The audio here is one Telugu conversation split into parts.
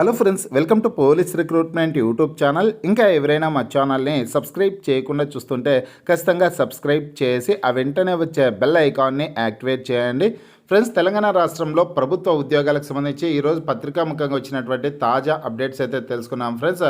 Hello friends, welcome to police recruitment YouTube channel. ఇంకా ఎవరైనా మా ఛానల్ని సబ్స్క్రైబ్ చేయకుండా చూస్తుంటే ఖచ్చితంగా సబ్స్క్రైబ్ చేసి ఆ వెంటనే వచ్చే బెల్ ఐకాన్ని యాక్టివేట్ చేయండి. ఫ్రెండ్స్, తెలంగాణ రాష్ట్రంలో ప్రభుత్వ ఉద్యోగాలకు సంబంధించి ఈరోజు పత్రికాముఖంగా వచ్చినటువంటి తాజా అప్డేట్స్ అయితే తెలుసుకున్నాం. ఫ్రెండ్స్,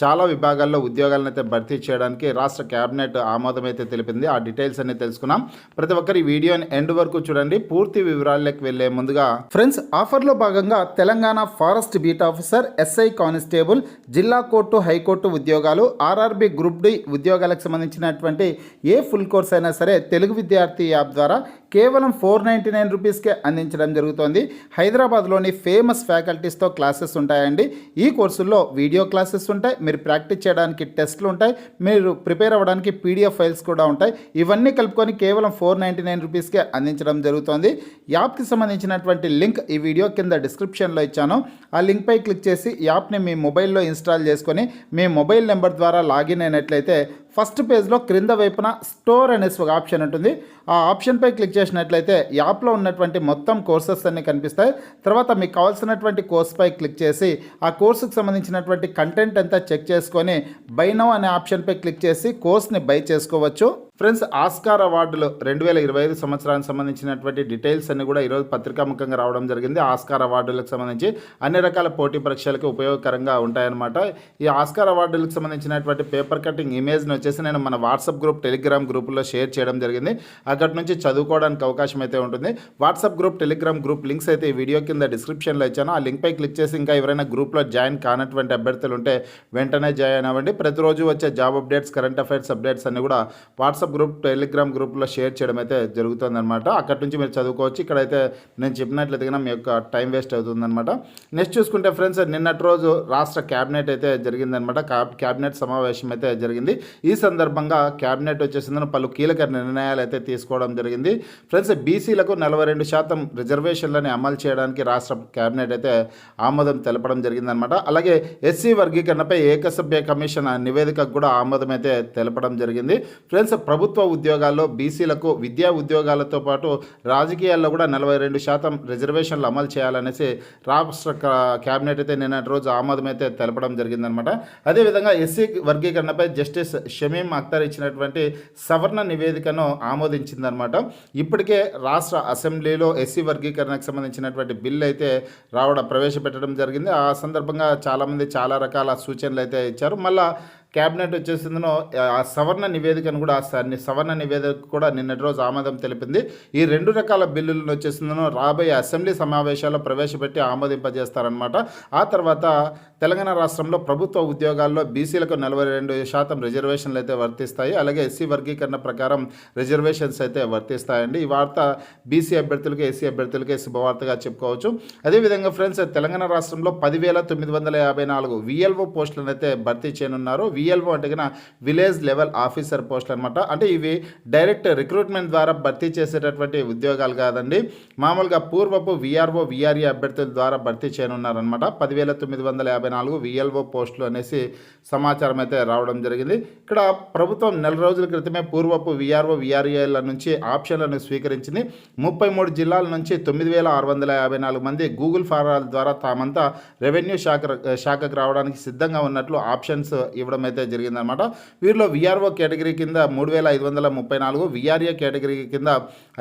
చాలా విభాగాల్లో ఉద్యోగాలను అయితే భర్తీ చేయడానికి రాష్ట్ర క్యాబినెట్ ఆమోదం అయితే తెలిపింది. ఆ డీటెయిల్స్ అన్ని తెలుసుకున్నాం. ప్రతి ఒక్కరి వీడియోని ఎండ్ వరకు చూడండి. పూర్తి వివరాల్లోకి వెళ్లే ముందుగా ఫ్రెండ్స్, ఆఫర్లో భాగంగా Telangana forest beat officer, SI constable, జిల్లా కోర్టు, హైకోర్టు ఉద్యోగాలు, ఆర్ఆర్బి గ్రూప్ డి ఉద్యోగాలకు సంబంధించినటువంటి ఏ ఫుల్ కోర్స్ అయినా సరే తెలుగు విద్యార్థి యాప్ ద్వారా కేవలం 499 రూపీస్కే అందించడం జరుగుతోంది. హైదరాబాద్లోని ఫేమస్ ఫ్యాకల్టీస్తో క్లాసెస్ ఉంటాయండి. ఈ కోర్సుల్లో వీడియో క్లాసెస్ ఉంటాయి, మీరు ప్రాక్టీస్ చేయడానికి టెస్ట్లు ఉంటాయి, మీరు ప్రిపేర్ అవ్వడానికి పీడిఎఫ్ ఫైల్స్ కూడా ఉంటాయి. ఇవన్నీ కలుపుకొని కేవలం 499 రూపీస్కే అందించడం జరుగుతోంది. యాప్కి సంబంధించినటువంటి లింక్ ఈ వీడియో కింద డిస్క్రిప్షన్లో ఇచ్చాను. ఆ లింక్పై క్లిక్ చేసి యాప్ని మీ మొబైల్లో ఇన్స్టాల్ చేసుకొని మీ మొబైల్ నెంబర్ ద్వారా లాగిన్ అయినట్లయితే ఫస్ట్ పేజ్లో క్రింద వైపున స్టోర్ అనే ఒక ఆప్షన్ ఉంటుంది. ఆ ఆప్షన్పై క్లిక్ చేసినట్లయితే యాప్లో ఉన్నటువంటి మొత్తం కోర్సెస్ అన్నీ కనిపిస్తాయి. తర్వాత మీకు కావాల్సినటువంటి కోర్స్పై క్లిక్ చేసి ఆ కోర్సుకు సంబంధించినటువంటి కంటెంట్ అంతా చెక్ చేసుకొని బై నౌ అనే ఆప్షన్పై క్లిక్ చేసి కోర్స్ని బై చేసుకోవచ్చు. ఫ్రెండ్స్, ఆస్కార్ అవార్డులు 2025 సంవత్సరానికి సంబంధించినటువంటి డీటెయిల్స్ అన్ని కూడా ఈరోజు పత్రికాముఖంగా రావడం జరిగింది. ఆస్కార్ అవార్డులకు సంబంధించి అన్ని రకాల పోటీ పరీక్షలకు ఉపయోగకరంగా ఉంటాయన్నమాట. ఈ ఆస్కార్ అవార్డులకు సంబంధించినటువంటి పేపర్ కటింగ్ ఇమేజ్ని వచ్చేసి నేను మన వాట్సాప్ గ్రూప్, టెలిగ్రామ్ గ్రూపుల్లో షేర్ చేయడం జరిగింది. అక్కడి నుంచి చదువుకోవడానికి అవకాశం అయితే ఉంటుంది. WhatsApp group, Telegram group links అయితే ఈ వీడియో కింద డిస్క్రిప్షన్లో ఇచ్చాను. ఆ లింక్పై క్లిక్ చేసి ఇంకా ఎవరైనా గ్రూప్లో జాయిన్ కానటువంటి అభ్యర్థులు ఉంటే వెంటనే జాయిన్ అవ్వండి. ప్రతిరోజు వచ్చే job updates, current affairs updates అన్ని కూడా వాట్సాప్ గ్రూప్, టెలిగ్రామ్ గ్రూప్లో షేర్ చేయడం అయితే జరుగుతుందన్నమాట. అక్కడి నుంచి మీరు చదువుకోవచ్చు. ఇక్కడైతే నేను చెప్పినట్లయితే మీ యొక్క టైం వేస్ట్ అవుతుందన్నమాట. నెక్స్ట్ చూసుకుంటే ఫ్రెండ్స్, నిన్నటి రోజు రాష్ట్ర క్యాబినెట్ అయితే జరిగిందనమాట. క్యాబినెట్ సమావేశం అయితే జరిగింది. ఈ సందర్భంగా క్యాబినెట్ వచ్చేసిందని పలు కీలక నిర్ణయాలు అయితే తీసుకోవడం జరిగింది. ఫ్రెండ్స్, బీసీలకు 42% రిజర్వేషన్లని అమలు చేయడానికి రాష్ట్ర క్యాబినెట్ అయితే ఆమోదం తెలపడం జరిగిందనమాట. అలాగే ఎస్సీ వర్గీకరణపై ఏకసభ్య కమిషన్ నివేదికకు కూడా ఆమోదం అయితే తెలపడం జరిగింది. ఫ్రెండ్స్, ప్రభుత్వ ఉద్యోగాల్లో బీసీలకు విద్యా ఉద్యోగాలతో పాటు రాజకీయాల్లో కూడా 42% రిజర్వేషన్లు అమలు చేయాలనేసి రాష్ట్ర క్యాబినెట్ అయితే నిన్నటి రోజు ఆమోదం అయితే తెలపడం జరిగిందనమాట. అదేవిధంగా ఎస్సీ వర్గీకరణపై జస్టిస్ షమీం అఖ్తర్ ఇచ్చినటువంటి సవర్ణ నివేదికను ఆమోదించిందనమాట. ఇప్పటికే రాష్ట్ర అసెంబ్లీలో ఎస్సీ వర్గీకరణకు సంబంధించినటువంటి బిల్లు అయితే ప్రవేశపెట్టడం జరిగింది. ఆ సందర్భంగా చాలామంది చాలా రకాల సూచనలు అయితే ఇచ్చారు. మళ్ళీ క్యాబినెట్ వచ్చేసిందనో ఆ సవర్ణ నివేదికను కూడా సవర్ణ నివేదిక కూడా నిన్నటి రోజు ఆమోదం తెలిపింది. ఈ 2 రకాల బిల్లులను వచ్చేసిందనో రాబోయే అసెంబ్లీ సమావేశాల్లో ప్రవేశపెట్టి ఆమోదింపజేస్తారనమాట. ఆ తర్వాత తెలంగాణ రాష్ట్రంలో ప్రభుత్వ ఉద్యోగాల్లో బీసీలకు 42% రిజర్వేషన్లు అయితే వర్తిస్తాయి. అలాగే ఎస్సీ వర్గీకరణ ప్రకారం రిజర్వేషన్స్ అయితే వర్తిస్తాయండి. ఈ వార్త బీసీ అభ్యర్థులకి, ఎస్సీ అభ్యర్థులకి శుభవార్తగా చెప్పుకోవచ్చు. అదేవిధంగా ఫ్రెండ్స్, తెలంగాణ రాష్ట్రంలో 10,954 విఎల్ఓ పోస్టులను అయితే భర్తీ చేయనున్నారు. విఎల్ఓ అంటే కన్నా విలేజ్ లెవెల్ ఆఫీసర్ పోస్టులు అనమాట. అంటే ఇవి డైరెక్ట్ రిక్రూట్మెంట్ ద్వారా భర్తీ చేసేటటువంటి ఉద్యోగాలు కాదండి. మామూలుగా పూర్వపు విఆర్ఓ, విఆర్ఏ అభ్యర్థుల ద్వారా భర్తీ చేయనున్నారనమాట. 10,954 విఎల్ఓ పోస్టులు అనేసి సమాచారం అయితే రావడం జరిగింది. ఇక్కడ ప్రభుత్వం 4 రోజుల క్రితమే పూర్వపు విఆర్ఓ, విఆర్ఏల నుంచి ఆప్షన్లను స్వీకరించింది. 33 జిల్లాల నుంచి 9,654 మంది గూగుల్ ఫారాల ద్వారా తామంతా రెవెన్యూ శాఖకు రావడానికి సిద్ధంగా ఉన్నట్లు ఆప్షన్స్ ఇవ్వడం అయితే జరిగిందనమాట. వీరిలో విఆర్ఓ కేటగిరీ కింద 3,534, విఆర్ఏ కేటగిరీ కింద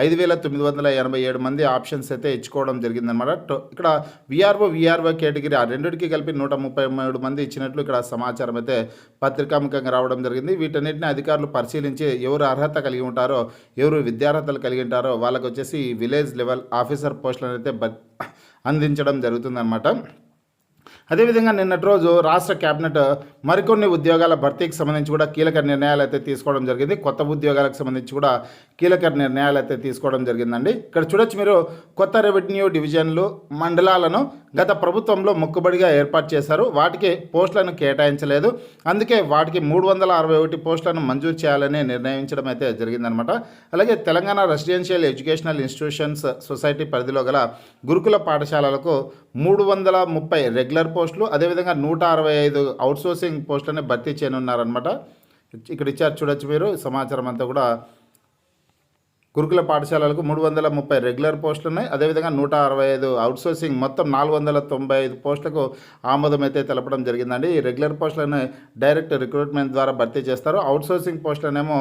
5,987 మంది ఆప్షన్స్ అయితే ఇచ్చుకోవడం జరిగిందనమాట. ఇక్కడ విఆర్ఓ, విఆర్ఓ కేటగిరీ ఆ రెండింటికి కలిపి 133 మంది ఇచ్చినట్లు ఇక్కడ సమాచారం అయితే పత్రికాముఖంగా రావడం జరిగింది. వీటన్నిటిని అధికారులు పరిశీలించి ఎవరు అర్హత కలిగి ఉంటారో, ఎవరు విద్యార్హతలు కలిగి ఉంటారో వాళ్ళకు వచ్చేసి విలేజ్ లెవెల్ ఆఫీసర్ పోస్టులను అయితే అందించడం జరుగుతుందన్నమాట. అదేవిధంగా నిన్నటి రోజు రాష్ట్ర క్యాబినెట్ మరికొన్ని ఉద్యోగాల భర్తీకి సంబంధించి కూడా కీలక నిర్ణయాలు అయితే తీసుకోవడం జరిగింది. కొత్త ఉద్యోగాలకు సంబంధించి కూడా కీలక నిర్ణయాలు అయితే తీసుకోవడం జరిగిందండి. ఇక్కడ చూడొచ్చు మీరు, కొత్త రెవెన్యూ డివిజన్లు, మండలాలను గత ప్రభుత్వంలో మొక్కుబడిగా ఏర్పాటు చేశారు. వాటికి పోస్టులను కేటాయించలేదు. అందుకే వాటికి 361 పోస్టులను మంజూరు చేయాలని నిర్ణయించడం అయితే జరిగిందనమాట. అలాగే Telangana residential educational institutions society పరిధిలో గల గురుకుల పాఠశాలలకు 330 రెగ్యులర్ పోస్టులు, అదేవిధంగా 165 అవుట్సోర్సింగ్ పోస్టులని భర్తీ చేయనున్నారనమాట. ఇక్కడ ఇచ్చారు చూడొచ్చు మీరు సమాచారం అంతా కూడా. గురుకుల పాఠశాలలకు 330 రెగ్యులర్ పోస్టులు ఉన్నాయి. అదేవిధంగా 165 అవుట్సోర్సింగ్ మొత్తం 495 పోస్టులకు ఆమోదం అయితే తెలపడం జరిగిందండి. ఈ రెగ్యులర్ పోస్టులను డైరెక్ట్ రిక్రూట్మెంట్ ద్వారా భర్తీ చేస్తారు. అవుట్సోర్సింగ్ పోస్టులనేమో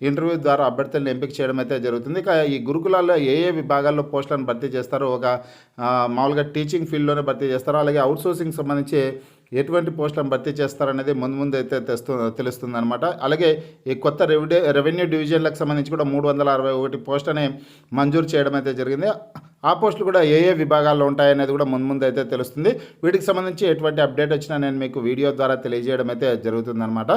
ఇంటర్వ్యూ ద్వారా అభ్యర్థులను ఎంపిక చేయడం అయితే జరుగుతుంది. ఇక ఈ గురుకులాల్లో ఏ విభాగాల్లో పోస్టులను భర్తీ చేస్తారో మామూలుగా టీచింగ్ ఫీల్డ్లోనే భర్తీ చేస్తారో, అలాగే అవుట్సోర్సింగ్ సంబంధించి ఎటువంటి పోస్టులను భర్తీ చేస్తారనేది ముందు అయితే తెలుస్తుంది అనమాట. అలాగే ఈ కొత్త రెవెన్యూ డివిజన్లకు సంబంధించి కూడా 361 పోస్టులని మంజూరు చేయడం అయితే జరిగింది. ఆ పోస్టులు కూడా ఏ విభాగాల్లో ఉంటాయనేది కూడా ముందు అయితే తెలుస్తుంది. వీటికి సంబంధించి ఎటువంటి అప్డేట్ వచ్చినా నేను మీకు వీడియో ద్వారా తెలియజేయడం అయితే జరుగుతుందన్నమాట.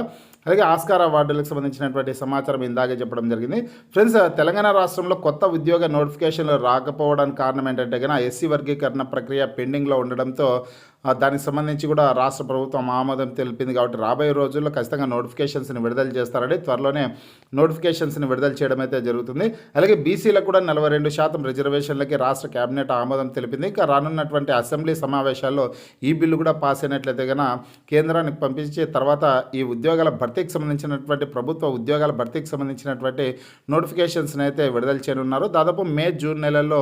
అలాగే ఆస్కార్ అవార్డులకు సంబంధించినటువంటి సమాచారం ఇందాకే చెప్పడం జరిగింది. ఫ్రెండ్స్, తెలంగాణ రాష్ట్రంలో కొత్త ఉద్యోగ నోటిఫికేషన్లు రాకపోవడానికి కారణం ఏంటంటే కనుక ఎస్సీ వర్గీకరణ ప్రక్రియ పెండింగ్లో ఉండడంతో దానికి సంబంధించి కూడా రాష్ట్ర ప్రభుత్వం ఆమోదం తెలిపింది. కాబట్టి రాబోయే రోజుల్లో ఖచ్చితంగా నోటిఫికేషన్స్ని విడుదల చేస్తారండి. త్వరలోనే నోటిఫికేషన్స్ని విడుదల చేయడం అయితే జరుగుతుంది. అలాగే బీసీలకు కూడా 42% రిజర్వేషన్లకి రాష్ట్ర కేబినెట్ ఆమోదం తెలిపింది. ఇక రానున్నటువంటి అసెంబ్లీ సమావేశాల్లో ఈ బిల్లు కూడా పాస్ అయినట్లయితే కనుక కేంద్రానికి పంపించి తర్వాత ఈ ఉద్యోగాల భర్తీకి సంబంధించినటువంటి ప్రభుత్వ ఉద్యోగాల భర్తీకి సంబంధించినటువంటి నోటిఫికేషన్స్ని అయితే విడుదల చేయనున్నారు. దాదాపు మే జూన్ నెలల్లో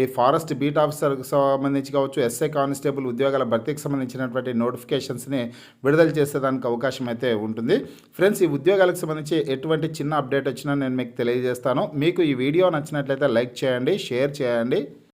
ఈ ఫారెస్ట్ బీట్ ఆఫీసర్కి సంబంధించి కావచ్చు, ఎస్ఐ కానిస్టేబుల్ ఉద్యోగాల భర్తీకి సంబంధించినటువంటి నోటిఫికేషన్స్ని విడుదల చేసేదానికి అవకాశం అయితే ఉంటుంది. ఫ్రెండ్స్, ఈ ఉద్యోగాలకు సంబంధించి ఎటువంటి చిన్న అప్డేట్ వచ్చినా నేను మీకు తెలియజేస్తాను. మీకు ఈ వీడియో నచ్చినట్లయితే లైక్ చేయండి, షేర్ చేయండి.